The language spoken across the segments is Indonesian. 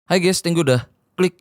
Hai guys, thank you udah klik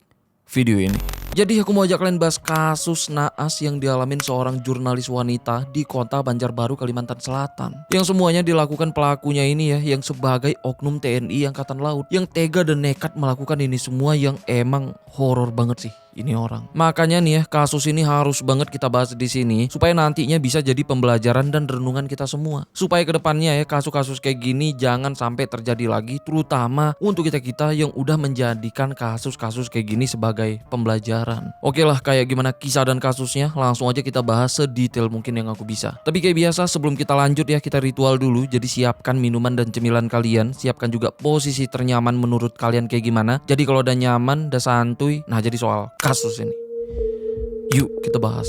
video ini. Jadi aku mau ajak kalian bahas kasus naas yang dialamin seorang jurnalis wanita di kota Banjarbaru, Kalimantan Selatan. Yang semuanya dilakukan pelakunya ini ya, yang sebagai oknum TNI Angkatan Laut. Yang tega dan nekat melakukan ini semua yang emang horor banget sih ini orang. Makanya nih ya, kasus ini harus banget kita bahas di sini supaya nantinya bisa jadi pembelajaran dan renungan kita semua. Supaya kedepannya ya kasus-kasus kayak gini jangan sampai terjadi lagi, terutama untuk kita-kita yang udah menjadikan kasus-kasus kayak gini sebagai pembelajaran. Oke lah, kayak gimana kisah dan kasusnya langsung aja kita bahas sedetail mungkin yang aku bisa. Tapi kayak biasa sebelum kita lanjut ya, kita ritual dulu. Jadi siapkan minuman dan cemilan kalian, siapkan juga posisi ternyaman menurut kalian kayak gimana. Jadi kalau udah nyaman, udah santuy, nah jadi soal kasus ini. Yuk kita bahas.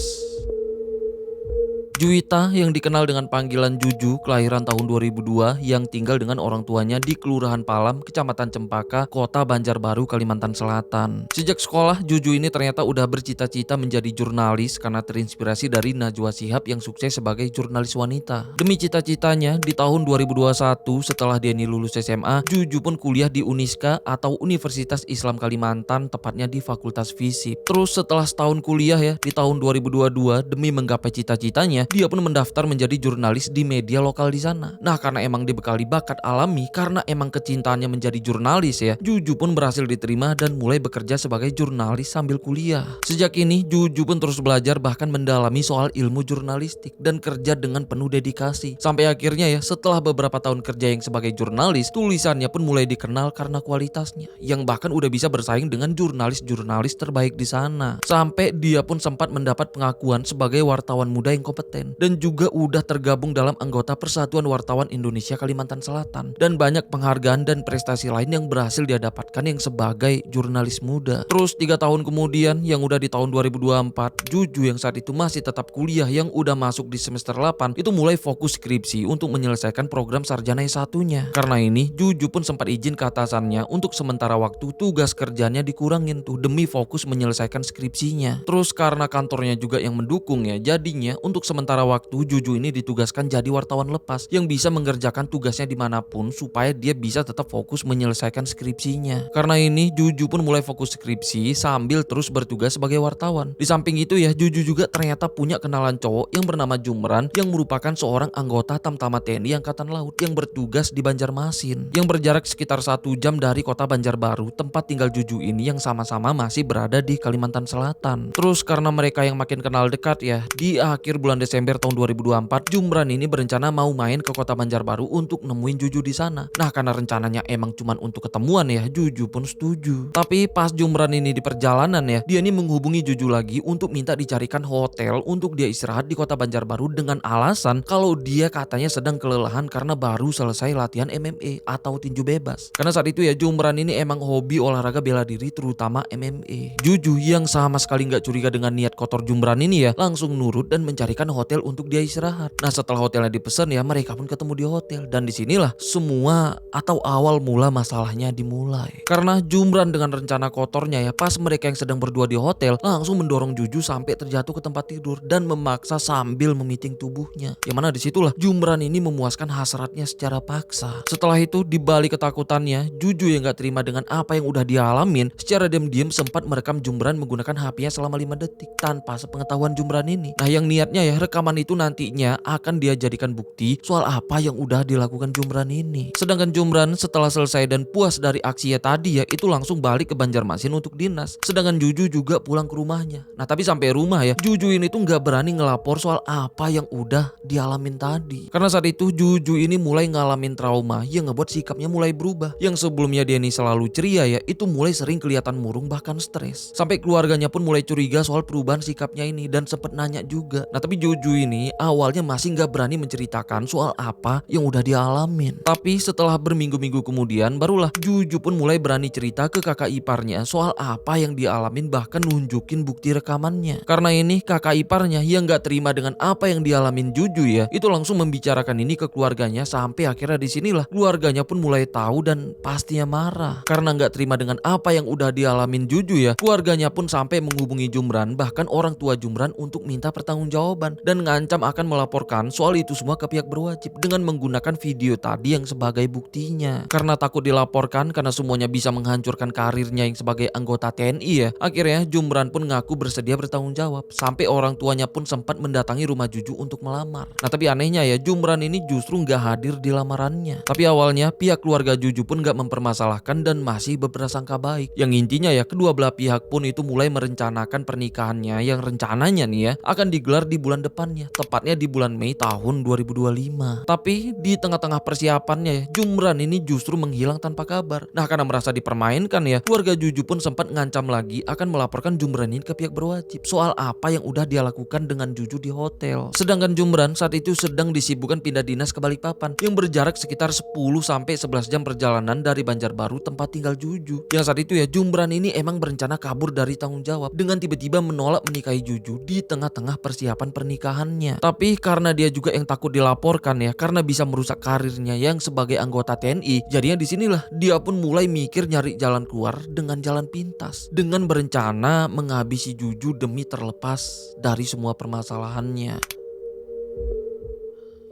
Juwita yang dikenal dengan panggilan Juju, kelahiran tahun 2002 yang tinggal dengan orang tuanya di Kelurahan Palam, Kecamatan Cempaka, Kota Banjarbaru, Kalimantan Selatan. Sejak sekolah, Juju ini ternyata udah bercita-cita menjadi jurnalis karena terinspirasi dari Najwa Shihab yang sukses sebagai jurnalis wanita. Demi cita-citanya, di tahun 2021 setelah dia lulus SMA, Juju pun kuliah di Uniska atau Universitas Islam Kalimantan, tepatnya di Fakultas Fisip. Terus setelah setahun kuliah ya, di tahun 2022 demi menggapai cita-citanya, dia pun mendaftar menjadi jurnalis di media lokal di sana. Nah, karena emang dibekali bakat alami, karena emang kecintaannya menjadi jurnalis ya, Juju pun berhasil diterima dan mulai bekerja sebagai jurnalis sambil kuliah. Sejak ini, Juju pun terus belajar bahkan mendalami soal ilmu jurnalistik dan kerja dengan penuh dedikasi. Sampai akhirnya ya, setelah beberapa tahun kerja yang sebagai jurnalis, tulisannya pun mulai dikenal karena kualitasnya, yang bahkan udah bisa bersaing dengan jurnalis-jurnalis terbaik di sana. Sampai dia pun sempat mendapat pengakuan sebagai wartawan muda yang kompeten. Dan juga udah tergabung dalam anggota Persatuan Wartawan Indonesia Kalimantan Selatan. Dan banyak penghargaan dan prestasi lain yang berhasil dia dapatkan yang sebagai jurnalis muda. Terus 3 tahun kemudian yang udah di tahun 2024, Juju yang saat itu masih tetap kuliah yang udah masuk di semester 8 itu mulai fokus skripsi untuk menyelesaikan program sarjana S1-nya. Karena ini Juju pun sempat izin ke atasannya untuk sementara waktu tugas kerjanya dikurangin tuh demi fokus menyelesaikan skripsinya. Terus karena kantornya juga yang mendukung ya, jadinya untuk sementara waktu Juju ini ditugaskan jadi wartawan lepas yang bisa mengerjakan tugasnya dimanapun supaya dia bisa tetap fokus menyelesaikan skripsinya. Karena ini Juju pun mulai fokus skripsi sambil terus bertugas sebagai wartawan. Di samping itu ya, Juju juga ternyata punya kenalan cowok yang bernama Jumran yang merupakan seorang anggota Tamtama TNI Angkatan Laut yang bertugas di Banjarmasin yang berjarak sekitar 1 jam dari kota Banjarbaru tempat tinggal Juju ini yang sama-sama masih berada di Kalimantan Selatan. Terus karena mereka yang makin kenal dekat ya, di akhir bulan Desember tahun 2024, Jumran ini berencana mau main ke kota Banjarbaru untuk nemuin Juju di sana. Nah, karena rencananya emang cuman untuk ketemuan ya, Juju pun setuju. Tapi pas Jumran ini di perjalanan ya, dia ini menghubungi Juju lagi untuk minta dicarikan hotel untuk dia istirahat di kota Banjarbaru dengan alasan kalau dia katanya sedang kelelahan karena baru selesai latihan MMA atau tinju bebas. Karena saat itu ya, Jumran ini emang hobi olahraga bela diri terutama MMA. Juju yang sama sekali nggak curiga dengan niat kotor Jumran ini ya, langsung nurut dan mencarikan hotel untuk dia istirahat. Nah, setelah hotelnya dipesan ya, mereka pun ketemu di hotel. Dan disinilah semua atau awal mula masalahnya dimulai. Karena Jumran dengan rencana kotornya ya, pas mereka yang sedang berdua di hotel langsung mendorong Juju sampai terjatuh ke tempat tidur dan memaksa sambil memiting tubuhnya. Yang mana disitulah Jumran ini memuaskan hasratnya secara paksa. Setelah itu, di balik ketakutannya, Juju yang gak terima dengan apa yang udah dia alamin, secara diam-diam sempat merekam Jumran menggunakan HP-nya selama 5 detik tanpa sepengetahuan Jumran ini. Nah, yang niatnya ya, rekaman itu nantinya akan dia jadikan bukti soal apa yang udah dilakukan Jumran ini. Sedangkan Jumran setelah selesai dan puas dari aksinya tadi ya, itu langsung balik ke Banjarmasin untuk dinas. Sedangkan Juju juga pulang ke rumahnya. Nah, tapi sampai rumah ya, Juju ini tuh gak berani ngelapor soal apa yang udah dialamin tadi. Karena saat itu Juju ini mulai ngalamin trauma yang ngebuat sikapnya mulai berubah. Yang sebelumnya dia ini selalu ceria ya, itu mulai sering kelihatan murung bahkan stres. Sampai keluarganya pun mulai curiga soal perubahan sikapnya ini dan sempet nanya juga. Nah, tapi Juju ini awalnya masih nggak berani menceritakan soal apa yang udah dialamin. Tapi setelah berminggu-minggu kemudian, barulah Juju pun mulai berani cerita ke kakak iparnya soal apa yang dialamin, bahkan nunjukin bukti rekamannya. Karena ini kakak iparnya yang nggak terima dengan apa yang dialamin Juju ya, itu langsung membicarakan ini ke keluarganya. Sampai akhirnya disinilah keluarganya pun mulai tahu dan pastinya marah. Karena nggak terima dengan apa yang udah dialamin Juju ya, keluarganya pun sampai menghubungi Jumran, bahkan orang tua Jumran untuk minta pertanggungjawaban dan ngancam akan melaporkan soal itu semua ke pihak berwajib dengan menggunakan video tadi yang sebagai buktinya. Karena takut dilaporkan karena semuanya bisa menghancurkan karirnya yang sebagai anggota TNI ya, akhirnya Jumran pun ngaku bersedia bertanggung jawab. Sampai orang tuanya pun sempat mendatangi rumah Juju untuk melamar. Nah tapi anehnya ya, Jumran ini justru nggak hadir di lamarannya. Tapi awalnya pihak keluarga Juju pun nggak mempermasalahkan dan masih berprasangka baik. Yang intinya ya, kedua belah pihak pun itu mulai merencanakan pernikahannya yang rencananya nih ya akan digelar di bulan depannya, tepatnya di bulan Mei tahun 2025. Tapi di tengah-tengah persiapannya ya, Jumran ini justru menghilang tanpa kabar. Nah karena merasa dipermainkan ya, keluarga Juju pun sempat ngancam lagi akan melaporkan Jumran ini ke pihak berwajib soal apa yang udah dia lakukan dengan Juju di hotel. Sedangkan Jumran saat itu sedang disibukkan pindah dinas ke Balikpapan yang berjarak sekitar 10-11 jam perjalanan dari Banjarbaru tempat tinggal Juju. Yang saat itu ya, Jumran ini emang berencana kabur dari tanggung jawab dengan tiba-tiba menolak menikahi Juju di tengah-tengah persiapan pernikahannya. Tapi karena dia juga yang takut dilaporkan ya, karena bisa merusak karirnya yang sebagai anggota TNI, jadinya disinilah dia pun mulai mikir nyari jalan keluar dengan jalan pintas, dengan berencana menghabisi Juju demi terlepas dari semua permasalahannya.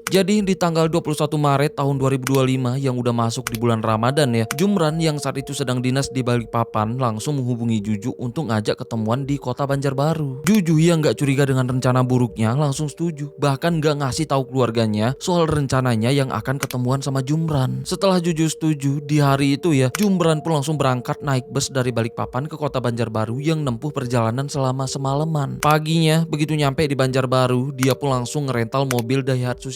Jadi di tanggal 21 Maret tahun 2025 yang udah masuk di bulan Ramadan ya, Jumran yang saat itu sedang dinas di Balikpapan langsung menghubungi Juju untuk ngajak ketemuan di kota Banjarbaru. Juju yang gak curiga dengan rencana buruknya langsung setuju, bahkan gak ngasih tahu keluarganya soal rencananya yang akan ketemuan sama Jumran. Setelah Juju setuju, di hari itu ya, Jumran pun langsung berangkat naik bus dari Balikpapan ke kota Banjarbaru yang nempuh perjalanan selama semalaman. Paginya begitu nyampe di Banjarbaru, dia pun langsung ngerental mobil Daihatsu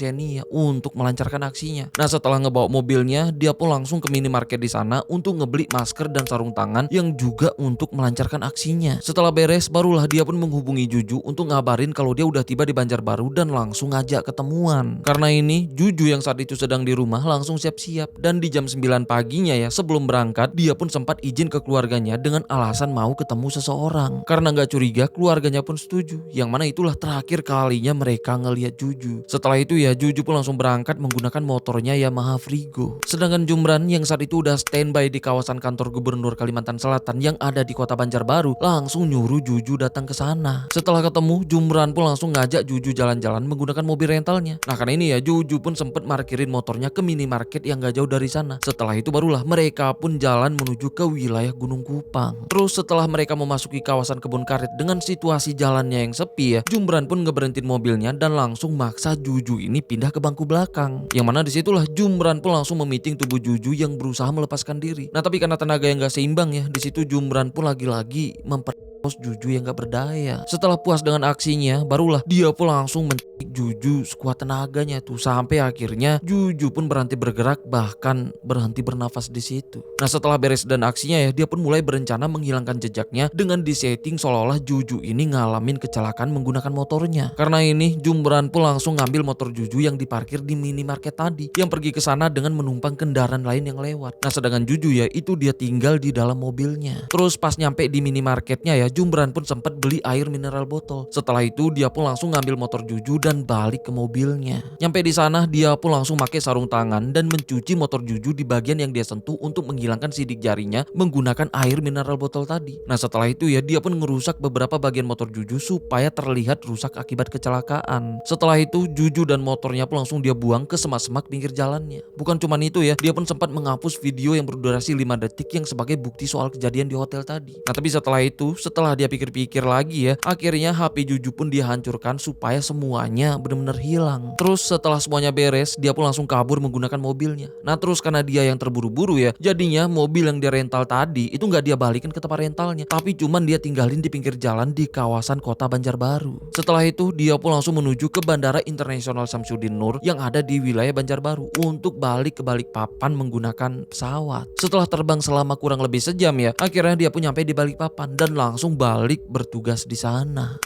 untuk melancarkan aksinya. Nah setelah ngebawa mobilnya, dia pun langsung ke minimarket di sana untuk ngebeli masker dan sarung tangan yang juga untuk melancarkan aksinya. Setelah beres, barulah dia pun menghubungi Juju untuk ngabarin kalau dia udah tiba di Banjarbaru dan langsung ngajak ketemuan. Karena ini, Juju yang saat itu sedang di rumah langsung siap-siap dan di jam 9 paginya ya, sebelum berangkat, dia pun sempat izin ke keluarganya dengan alasan mau ketemu seseorang. Karena nggak curiga, keluarganya pun setuju. Yang mana itulah terakhir kalinya mereka ngelihat Juju. Setelah itu ya, Juju pun langsung berangkat menggunakan motornya Yamaha Frigo. Sedangkan Jumran yang saat itu udah standby di kawasan kantor Gubernur Kalimantan Selatan yang ada di kota Banjarbaru langsung nyuruh Juju datang ke sana. Setelah ketemu, Jumran pun langsung ngajak Juju jalan-jalan menggunakan mobil rentalnya. Nah karena ini ya, Juju pun sempet parkirin motornya ke minimarket yang gak jauh dari sana. Setelah itu barulah mereka pun jalan menuju ke wilayah Gunung Kupang. Terus setelah mereka memasuki kawasan kebun karet dengan situasi jalannya yang sepi ya, Jumran pun ngeberhentiin mobilnya dan langsung maksa Juju ini pindah ke bangku belakang. Yang mana disitulah Jumran pun langsung memiting tubuh Juju yang berusaha melepaskan diri. Nah tapi karena tenaga yang gak seimbang ya, disitu Jumran pun lagi-lagi Juju yang gak berdaya. Setelah puas dengan aksinya, barulah dia pun langsung mencekik Juju sekuat tenaganya tuh, sampai akhirnya Juju pun berhenti bergerak, bahkan berhenti bernafas di situ. Nah setelah beres dan aksinya ya, dia pun mulai berencana menghilangkan jejaknya dengan disetting seolah-olah Juju ini ngalamin kecelakaan menggunakan motornya. Karena ini, Jumran pun langsung ngambil motor Juju yang diparkir di minimarket tadi, yang pergi ke sana dengan menumpang kendaraan lain yang lewat. Nah sedangkan Juju ya, itu dia tinggal di dalam mobilnya. Terus pas nyampe di minimarketnya ya, Jumran pun sempat beli air mineral botol. Setelah itu dia pun langsung ngambil motor Juju dan balik ke mobilnya. Nyampe di sana dia pun langsung pakai sarung tangan dan mencuci motor Juju di bagian yang dia sentuh untuk menghilangkan sidik jarinya menggunakan air mineral botol tadi. Nah setelah itu ya, dia pun ngerusak beberapa bagian motor Juju supaya terlihat rusak akibat kecelakaan. Setelah itu Juju dan motornya pun langsung dia buang ke semak-semak pinggir jalannya. Bukan cuma itu ya, dia pun sempat menghapus video yang berdurasi 5 detik yang sebagai bukti soal kejadian di hotel tadi. Nah tapi setelah itu, setelah dia pikir-pikir lagi ya, akhirnya HP Juju pun dihancurkan supaya semuanya benar-benar hilang. Terus setelah semuanya beres, dia pun langsung kabur menggunakan mobilnya. Nah terus karena dia yang terburu-buru ya, jadinya mobil yang dia rental tadi itu nggak dia balikin ke tempat rentalnya, tapi cuman dia tinggalin di pinggir jalan di kawasan kota Banjarbaru. Setelah itu dia pun langsung menuju ke Bandara Internasional Samsudin Nur yang ada di wilayah Banjarbaru untuk balik ke Balikpapan menggunakan pesawat. Setelah terbang selama kurang lebih sejam ya, akhirnya dia pun nyampe di Balikpapan dan langsung balik bertugas di sana.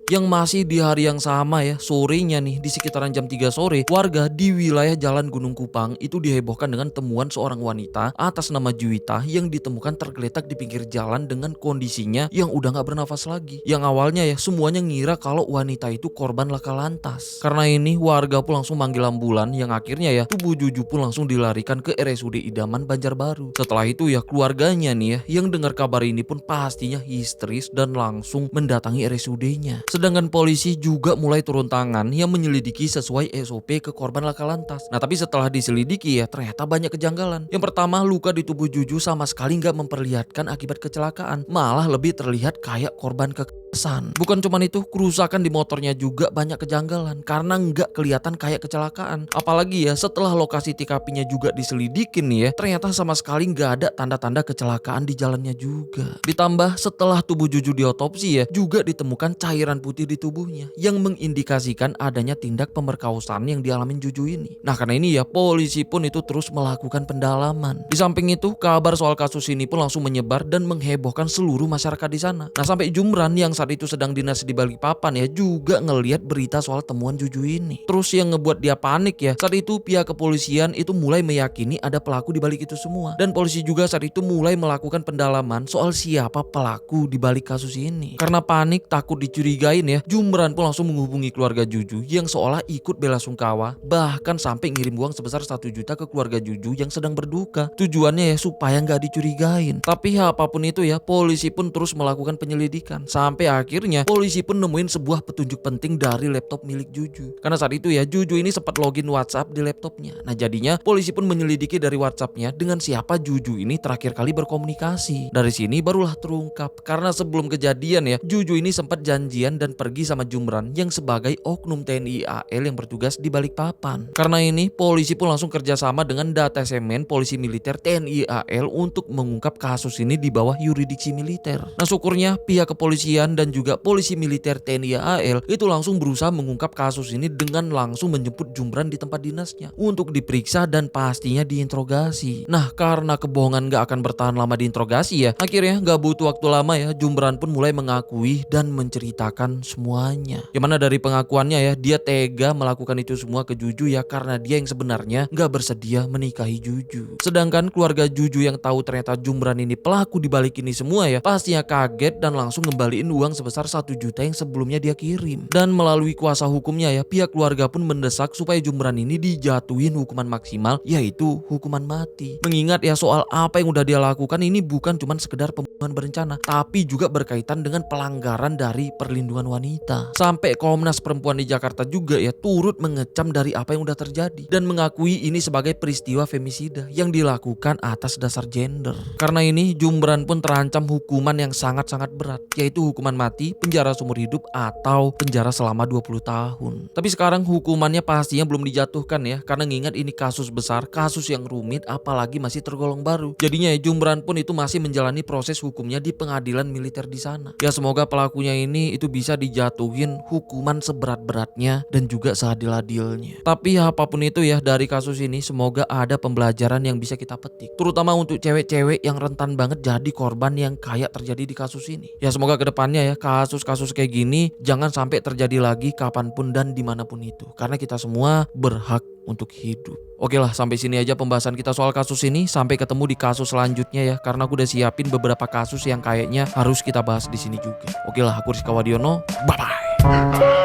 Yang masih di hari yang sama ya, sorenya nih di sekitaran jam 3 sore, warga di wilayah Jalan Gunung Kupang itu dihebohkan dengan temuan seorang wanita atas nama Juwita yang ditemukan tergeletak di pinggir jalan dengan kondisinya yang udah gak bernafas lagi. Yang awalnya ya semuanya ngira kalau wanita itu korban laka lantas. Karena ini warga pun langsung manggil ambulan yang akhirnya ya tubuh Juju pun langsung dilarikan ke RSUD Idaman Banjarbaru. Setelah itu ya keluarganya nih ya yang dengar kabar ini pun pastinya histeris dan langsung mendatangi RSUD-nya. Sedangkan polisi juga mulai turun tangan yang menyelidiki sesuai SOP ke korban laka lantas. Nah tapi setelah diselidiki ya ternyata banyak kejanggalan. Yang pertama, luka di tubuh Juju sama sekali nggak memperlihatkan akibat kecelakaan, malah lebih terlihat kayak korban kekerasan. Bukan cuman itu, kerusakan di motornya juga banyak kejanggalan karena nggak kelihatan kayak kecelakaan. Apalagi ya setelah lokasi TKP-nya juga diselidikin nih ya, ternyata sama sekali nggak ada tanda-tanda kecelakaan di jalannya juga. Ditambah setelah tubuh Juju diotopsi ya, juga ditemukan cairan putih di tubuhnya yang mengindikasikan adanya tindak pemerkosaan yang dialamin Juju ini. Nah karena ini ya polisi pun itu terus melakukan pendalaman. Di samping itu kabar soal kasus ini pun langsung menyebar dan menghebohkan seluruh masyarakat di sana. Nah sampai Jumran yang saat itu sedang dinas di Balikpapan ya juga ngelihat berita soal temuan Juju ini. Terus yang ngebuat dia panik ya, saat itu pihak kepolisian itu mulai meyakini ada pelaku di balik itu semua. Dan polisi juga saat itu mulai melakukan pendalaman soal siapa pelaku di balik kasus ini. Karena panik takut dicurigain ya, Jumran pun langsung menghubungi keluarga Juju yang seolah ikut bela sungkawa, bahkan sampai ngirim uang sebesar 1 juta ke keluarga Juju yang sedang berduka. Tujuannya ya supaya nggak dicurigain. Tapi ya apapun itu ya, polisi pun terus melakukan penyelidikan. Sampai akhirnya polisi pun nemuin sebuah petunjuk penting dari laptop milik Juju. Karena saat itu ya Juju ini sempat login WhatsApp di laptopnya. Nah jadinya polisi pun menyelidiki dari WhatsAppnya dengan siapa Juju ini terakhir kali berkomunikasi. Dari sini barulah terungkap karena sebelum kejadian ya Juju ini sempat janjian dan pergi sama Jumran yang sebagai oknum TNI AL yang bertugas di Balikpapan. Karena ini polisi pun langsung kerjasama dengan Datasemen Polisi Militer TNI AL untuk mengungkap kasus ini di bawah yurisdiksi militer. Nah syukurnya pihak kepolisian dan juga polisi militer TNI AL itu langsung berusaha mengungkap kasus ini dengan langsung menjemput Jumran di tempat dinasnya untuk diperiksa dan pastinya diinterogasi. Nah karena kebohongan gak akan bertahan lama diinterogasi ya, akhirnya gak butuh waktu lama ya Jumran pun mulai mengakui dan menceritakan semuanya. Yang mana dari pengakuannya ya dia tega melakukan itu semua ke Juju ya karena dia yang sebenarnya gak bersedia menikahi Juju. Sedangkan keluarga Juju yang tahu ternyata Jumran ini pelaku dibalik ini semua ya pastinya kaget dan langsung ngembaliin uang sebesar 1 juta yang sebelumnya dia kirim. Dan melalui kuasa hukumnya ya pihak keluarga pun mendesak supaya Jumran ini dijatuhin hukuman maksimal yaitu hukuman mati. Mengingat ya soal apa yang udah dia lakukan ini bukan cuma sekedar pembunuhan berencana tapi juga berkaitan dengan pelanggaran dari perlindungan wanita. Sampai Komnas Perempuan di Jakarta juga ya turut mengecam dari apa yang udah terjadi dan mengakui ini sebagai peristiwa femisida yang dilakukan atas dasar gender. Karena ini Jumran pun terancam hukuman yang sangat-sangat berat yaitu hukuman mati, penjara seumur hidup atau penjara selama 20 tahun. Tapi sekarang hukumannya pastinya belum dijatuhkan ya karena ngingat ini kasus besar, kasus yang rumit apalagi masih tergolong baru. Jadinya ya Jumran pun itu masih menjalani proses hukumnya di pengadilan militer di sana. Ya semoga pelakunya ini itu bisa dijatuhin hukuman seberat-beratnya dan juga seadil-adilnya. Tapi ya apapun itu ya dari kasus ini semoga ada pembelajaran yang bisa kita petik. Terutama untuk cewek-cewek yang rentan banget jadi korban yang kayak terjadi di kasus ini. Ya semoga kedepannya ya kasus-kasus kayak gini jangan sampai terjadi lagi kapanpun dan dimanapun itu. Karena kita semua berhak untuk hidup. Oke lah sampai sini aja pembahasan kita soal kasus ini. Sampai ketemu di kasus selanjutnya ya. Karena aku udah siapin beberapa kasus yang kayaknya harus kita bahas di sini juga. Oke lah aku Rizka Wadiono. Bye bye.